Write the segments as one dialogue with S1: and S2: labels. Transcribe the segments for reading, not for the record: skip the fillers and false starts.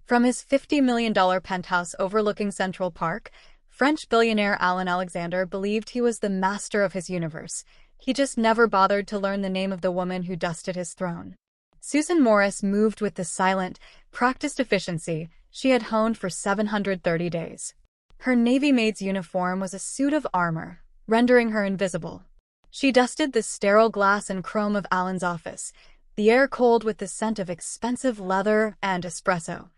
S1: From his $50 million penthouse overlooking Central Park, French billionaire Alan Alexander believed he was the master of his universe. He just never bothered to learn the name of the woman who dusted his throne. Susan Morris moved with the silent, practiced efficiency she had honed for 730 days. Her Navy maid's uniform was a suit of armor, rendering her invisible. She dusted the sterile glass and chrome of Alan's office, the air cold with the scent of expensive leather and espresso.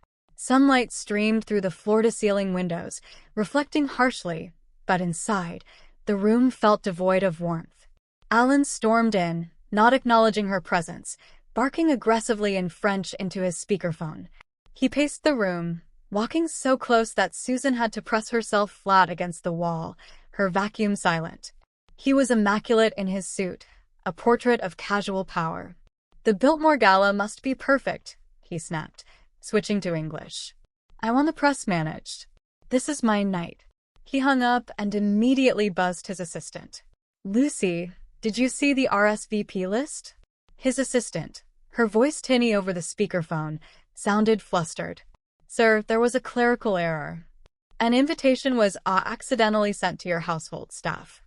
S1: Sunlight streamed through the floor-to-ceiling windows, reflecting harshly, but inside, the room felt devoid of warmth. Alan stormed in, not acknowledging her presence, barking aggressively in French into his speakerphone. He paced the room, walking so close that Susan had to press herself flat against the wall, her vacuum silent. He was immaculate in his suit, a portrait of casual power. "The Biltmore Gala must be perfect," he snapped, switching to English. "I want the press managed. This is my night." He hung up and immediately buzzed his assistant. "Lucy, did you see the RSVP list?" His assistant, her voice tinny over the speakerphone, sounded flustered. "Sir, there was a clerical error. An invitation was accidentally sent to your household staff."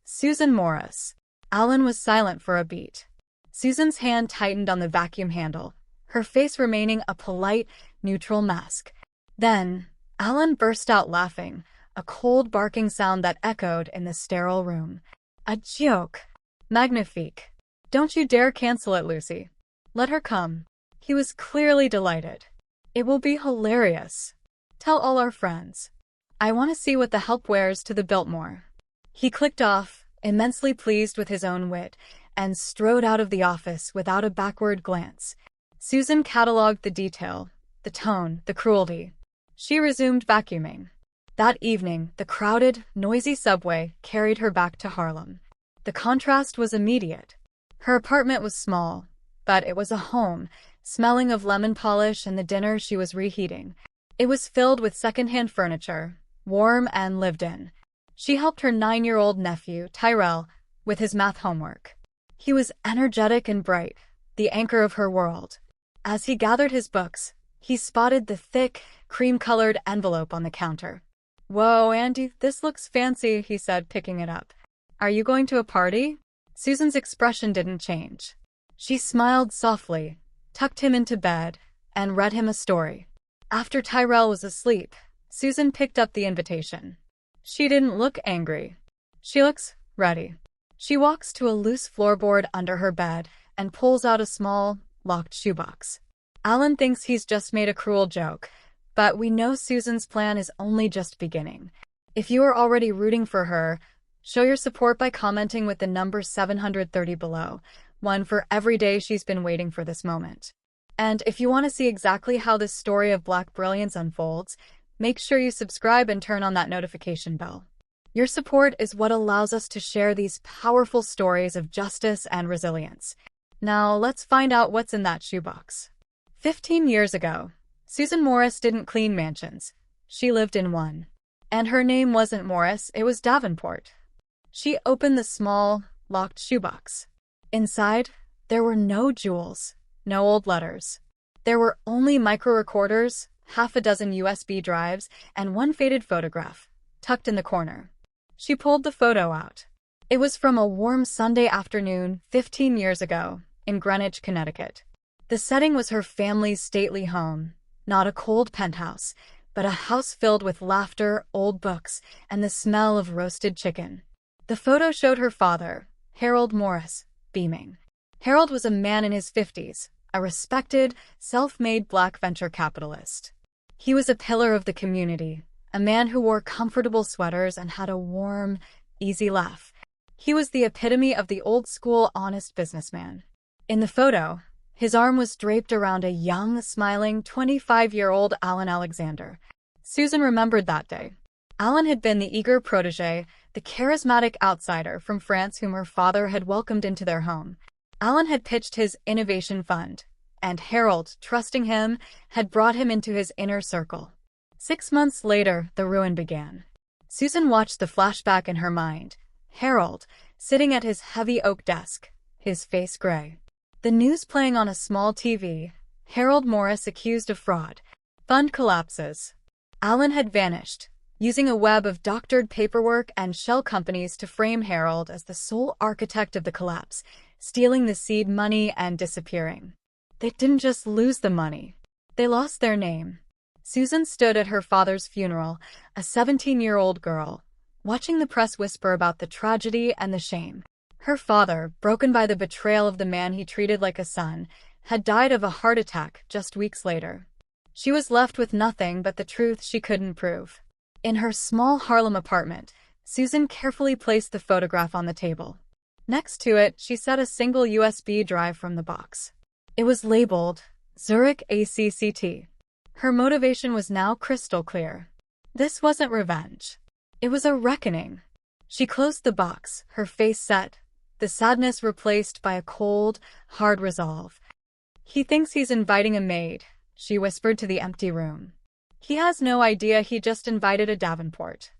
S1: Susan Morris. Alan was silent for a beat. Susan's hand tightened on the vacuum handle, her face remaining a polite, neutral mask. Then, Alan burst out laughing, a cold barking sound that echoed in the sterile room. "A joke. Magnifique. Don't you dare cancel it, Lucy. Let her come." He was clearly delighted. "It will be hilarious. Tell all our friends. I want to see what the help wears to the Biltmore." He clicked off, immensely pleased with his own wit, and strode out of the office without a backward glance. Susan catalogued the detail, the tone, the cruelty. She resumed vacuuming. That evening, the crowded, noisy subway carried her back to Harlem. The contrast was immediate. Her apartment was small, but it was a home, smelling of lemon polish and the dinner she was reheating. It was filled with second-hand furniture, warm and lived in. She helped her 9-year-old nephew, Tyrell, with his math homework. He was energetic and bright, the anchor of her world. As he gathered his books, he spotted the thick, cream-colored envelope on the counter. "Whoa, Andy, this looks fancy," he said, picking it up. "Are you going to a party?" Susan's expression didn't change. She smiled softly, tucked him into bed, and read him a story. After Tyrell was asleep, Susan picked up the invitation. She didn't look angry. She looks ready. She walks to a loose floorboard under her bed and pulls out a small, locked shoebox. Alan thinks he's just made a cruel joke, but we know Susan's plan is only just beginning. If you are already rooting for her, show your support by commenting with the number 730 below, one for every day she's been waiting for this moment. And if you want to see exactly how this story of Black Brilliance unfolds, make sure you subscribe and turn on that notification bell. Your support is what allows us to share these powerful stories of justice and resilience. Now, let's find out what's in that shoebox. 15 years ago, Susan Morris didn't clean mansions. She lived in one. And her name wasn't Morris, it was Davenport. She opened the small, locked shoebox. Inside, there were no jewels, no old letters. There were only micro-recorders, half a dozen USB drives, and one faded photograph, tucked in the corner. She pulled the photo out. It was from a warm Sunday afternoon 15 years ago, in Greenwich, Connecticut. The setting was her family's stately home, not a cold penthouse, but a house filled with laughter, old books, and the smell of roasted chicken. The photo showed her father, Harold Morris, beaming. Harold was a man in his 50s, a respected, self-made black venture capitalist. He was a pillar of the community, a man who wore comfortable sweaters and had a warm, easy laugh. He was the epitome of the old-school, honest businessman. In the photo, his arm was draped around a young, smiling, 25-year-old Alan Alexander. Susan remembered that day. Alan had been the eager protégé, the charismatic outsider from France whom her father had welcomed into their home. Alan had pitched his innovation fund, and Harold, trusting him, had brought him into his inner circle. 6 months later, the ruin began. Susan watched the flashback in her mind. Harold, sitting at his heavy oak desk, his face gray. The news playing on a small TV. Harold Morris accused of fraud. Fund collapses. Alan had vanished, using a web of doctored paperwork and shell companies to frame Harold as the sole architect of the collapse, stealing the seed money and disappearing. They didn't just lose the money. They lost their name. Susan stood at her father's funeral, a 17-year-old girl, watching the press whisper about the tragedy and the shame. Her father, broken by the betrayal of the man he treated like a son, had died of a heart attack just weeks later. She was left with nothing but the truth she couldn't prove. In her small Harlem apartment, Susan carefully placed the photograph on the table. Next to it, she set a single USB drive from the box. It was labeled Zurich ACCT. Her motivation was now crystal clear. This wasn't revenge. It was a reckoning. She closed the box, her face set, the sadness replaced by a cold, hard resolve. "He thinks he's inviting a maid," she whispered to the empty room. "He has no idea he just invited a Davenport.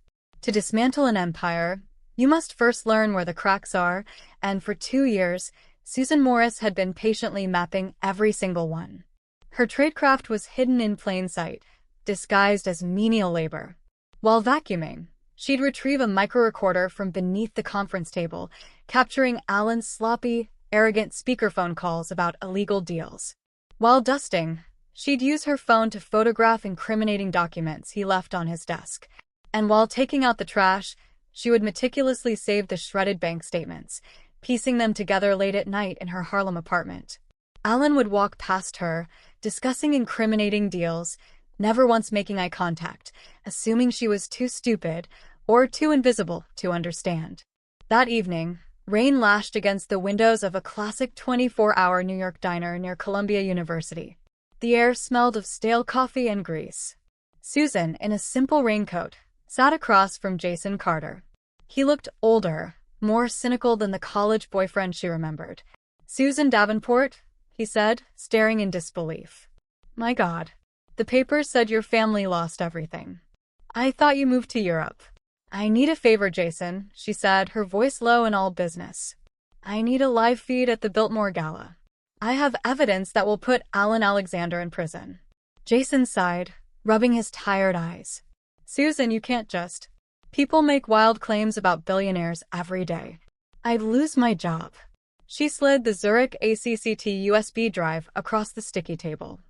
S1: To dismantle an empire, you must first learn where the cracks are, and for 2 years, Susan Morris had been patiently mapping every single one. Her tradecraft was hidden in plain sight, disguised as menial labor. While vacuuming, she'd retrieve a micro-recorder from beneath the conference table, capturing Alan's sloppy, arrogant speakerphone calls about illegal deals. While dusting, she'd use her phone to photograph incriminating documents he left on his desk. And while taking out the trash, she would meticulously save the shredded bank statements, piecing them together late at night in her Harlem apartment. Alan would walk past her, discussing incriminating deals, never once making eye contact, assuming she was too stupid or too invisible to understand. That evening, rain lashed against the windows of a classic 24-hour New York diner near Columbia University. The air smelled of stale coffee and grease. Susan, in a simple raincoat, sat across from Jason Carter. He looked older, more cynical than the college boyfriend she remembered. "Susan Davenport," he said, staring in disbelief. "My God. The papers said your family lost everything. I thought you moved to Europe." "I need a favor, Jason," she said, her voice low and all business. "I need a live feed at the Biltmore Gala. I have evidence that will put Alan Alexander in prison." Jason sighed, rubbing his tired eyes. "Susan, you can't just. People make wild claims about billionaires every day. I'd lose my job." She slid the Zurich ACCT USB drive across the sticky table.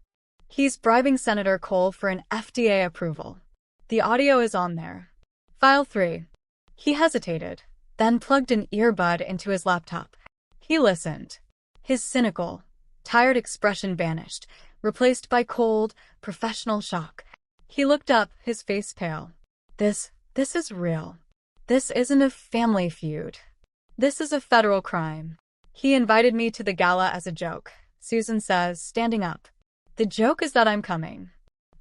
S1: "He's bribing Senator Cole for an FDA approval. The audio is on there. File 3. He hesitated, then plugged an earbud into his laptop. He listened. His cynical, tired expression vanished, replaced by cold, professional shock. He looked up, his face pale. This is real. This isn't a family feud. This is a federal crime. He invited me to the gala as a joke," Susan says, standing up. "The joke is that I'm coming.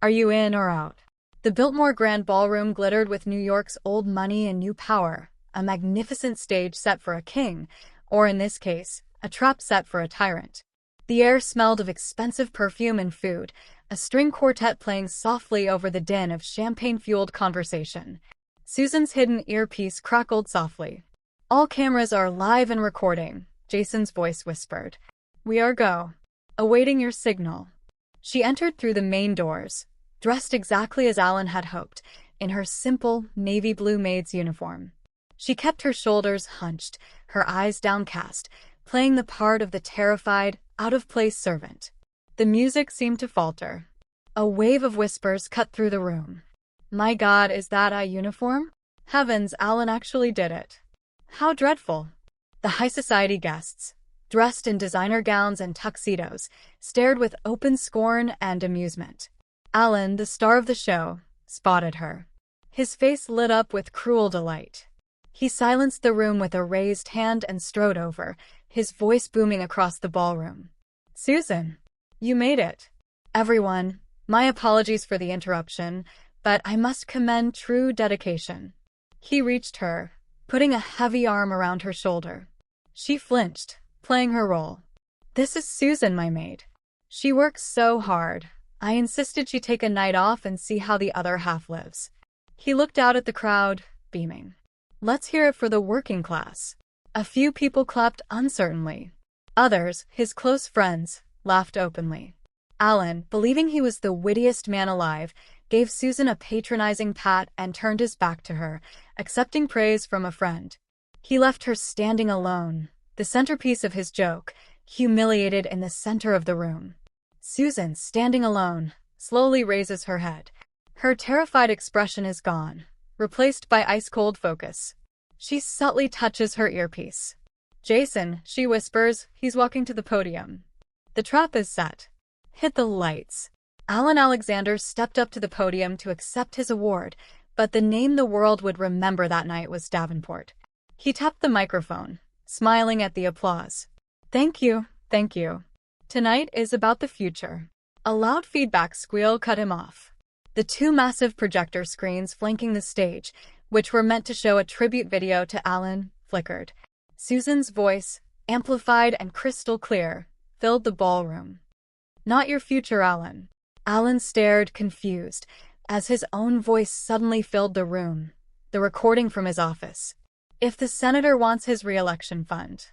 S1: Are you in or out?" The Biltmore Grand Ballroom glittered with New York's old money and new power, a magnificent stage set for a king, or in this case, a trap set for a tyrant. The air smelled of expensive perfume and food, a string quartet playing softly over the din of champagne-fueled conversation. Susan's hidden earpiece crackled softly. "All cameras are live and recording," Jason's voice whispered. "We are go. Awaiting your signal." She entered through the main doors, dressed exactly as Alan had hoped, in her simple, navy blue maid's uniform. She kept her shoulders hunched, her eyes downcast, playing the part of the terrified, out-of-place servant. The music seemed to falter. A wave of whispers cut through the room. "My God, is that a uniform? Heavens, Alan actually did it. How dreadful." The high society guests, dressed in designer gowns and tuxedos, stared with open scorn and amusement. Alan, the star of the show, spotted her. His face lit up with cruel delight. He silenced the room with a raised hand and strode over, his voice booming across the ballroom. "Susan, you made it. Everyone, my apologies for the interruption, but I must commend true dedication." He reached her, putting a heavy arm around her shoulder. She flinched, playing her role. "This is Susan, my maid. She works so hard. I insisted she take a night off and see how the other half lives." He looked out at the crowd, beaming. "Let's hear it for the working class." A few people clapped uncertainly. Others, his close friends, laughed openly. Alan, believing he was the wittiest man alive, gave Susan a patronizing pat and turned his back to her, accepting praise from a friend. He left her standing alone, the centerpiece of his joke, humiliated in the center of the room. Susan, standing alone, slowly raises her head. Her terrified expression is gone, replaced by ice-cold focus. She subtly touches her earpiece. "Jason," she whispers, "he's walking to the podium. The trap is set. Hit the lights." Alan Alexander stepped up to the podium to accept his award, but the name the world would remember that night was Davenport. He tapped the microphone, smiling at the applause. Thank you. Tonight is about the future." A loud feedback squeal cut him off. The two massive projector screens flanking the stage, which were meant to show a tribute video to Alan, flickered. Susan's voice, amplified and crystal clear, filled the ballroom. "Not your future, Alan." Alan stared, confused, as his own voice suddenly filled the room, the recording from his office. "If the senator wants his re-election fund,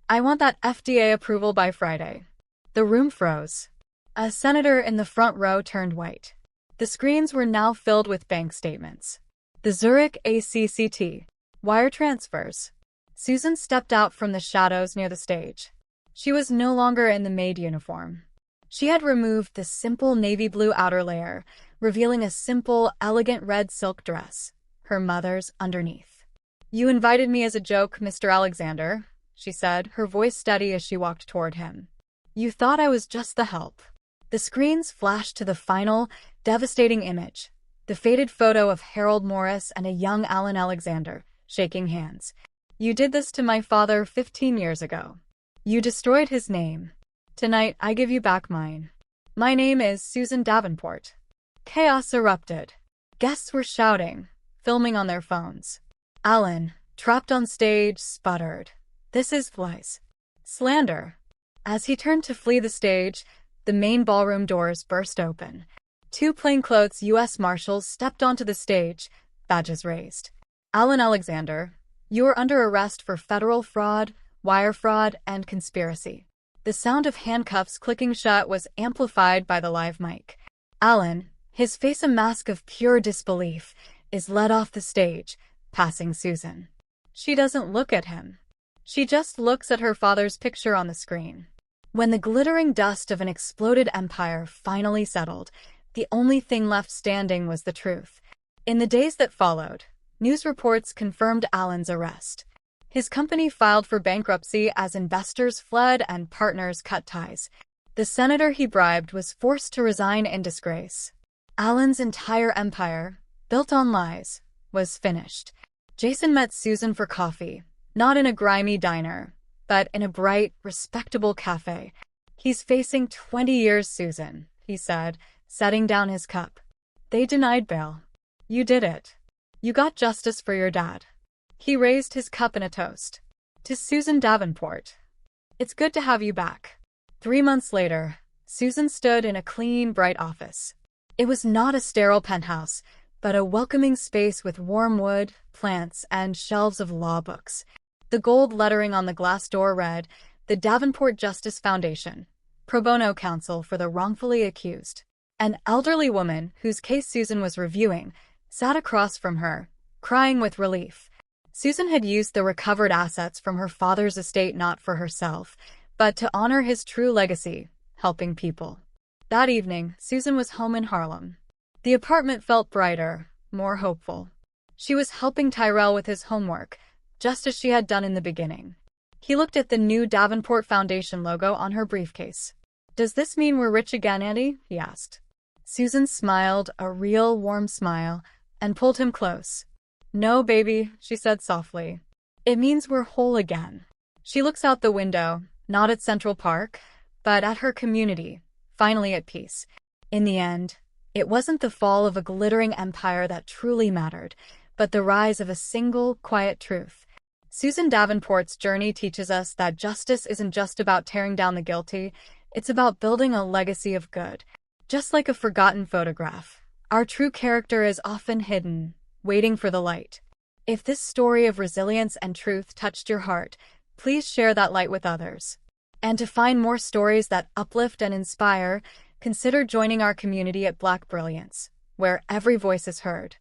S1: I want that FDA approval by Friday." The room froze. A senator in the front row turned white. The screens were now filled with bank statements. The Zurich ACCT. Wire transfers. Susan stepped out from the shadows near the stage. She was no longer in the Maid uniform. She had removed the simple navy blue outer layer, revealing a simple, elegant red silk dress, her mother's underneath. "You invited me as a joke, Mr. Alexander," she said, her voice steady as she walked toward him. "You thought I was just the help." The screens flashed to the final, devastating image, the faded photo of Harold Morris and a young Alan Alexander, shaking hands. "You did this to my father 15 years ago. You destroyed his name. Tonight, I give you back mine. My name is Susan Davenport." Chaos erupted. Guests were shouting, filming on their phones. Alan, trapped on stage, sputtered. "This is lies. Slander." As he turned to flee the stage, the main ballroom doors burst open. Two plainclothes U.S. Marshals stepped onto the stage, badges raised. "Alan Alexander, you are under arrest for federal fraud, wire fraud, and conspiracy." The sound of handcuffs clicking shut was amplified by the live mic. Alan, his face a mask of pure disbelief, is led off the stage, passing Susan. She doesn't look at him. She just looks at her father's picture on the screen. When the glittering dust of an exploded empire finally settled, the only thing left standing was the truth. In the days that followed, news reports confirmed Alan's arrest. His company filed for bankruptcy as investors fled and partners cut ties. The senator he bribed was forced to resign in disgrace. Alan's entire empire, built on lies, was finished. Jason met Susan for coffee, not in a grimy diner, but in a bright, respectable cafe. "He's facing 20 years, Susan," he said, setting down his cup. "They denied bail. You did it. You got justice for your dad." He raised his cup in a toast. "To Susan Davenport. It's good to have you back." 3 months later, Susan stood in a clean, bright office. It was not a sterile penthouse, but a welcoming space with warm wood, plants, and shelves of law books. The gold lettering on the glass door read, "The Davenport Justice Foundation, Pro Bono Counsel for the Wrongfully Accused." An elderly woman, whose case Susan was reviewing, sat across from her, crying with relief. Susan had used the recovered assets from her father's estate not for herself, but to honor his true legacy, helping people. That evening, Susan was home in Harlem. The apartment felt brighter, more hopeful. She was helping Tyrell with his homework, just as she had done in the beginning. He looked at the new Davenport Foundation logo on her briefcase. "Does this mean we're rich again, Andy?" he asked. Susan smiled, a real warm smile, and pulled him close. "No, baby," she said softly. "It means we're whole again." She looks out the window, not at Central Park, but at her community, finally at peace. In the end, it wasn't the fall of a glittering empire that truly mattered, but the rise of a single, quiet truth. Susan Davenport's journey teaches us that justice isn't just about tearing down the guilty, it's about building a legacy of good. Just like a forgotten photograph, our true character is often hidden, waiting for the light. If this story of resilience and truth touched your heart, please share that light with others. And to find more stories that uplift and inspire, consider joining our community at Black Brilliance, where every voice is heard.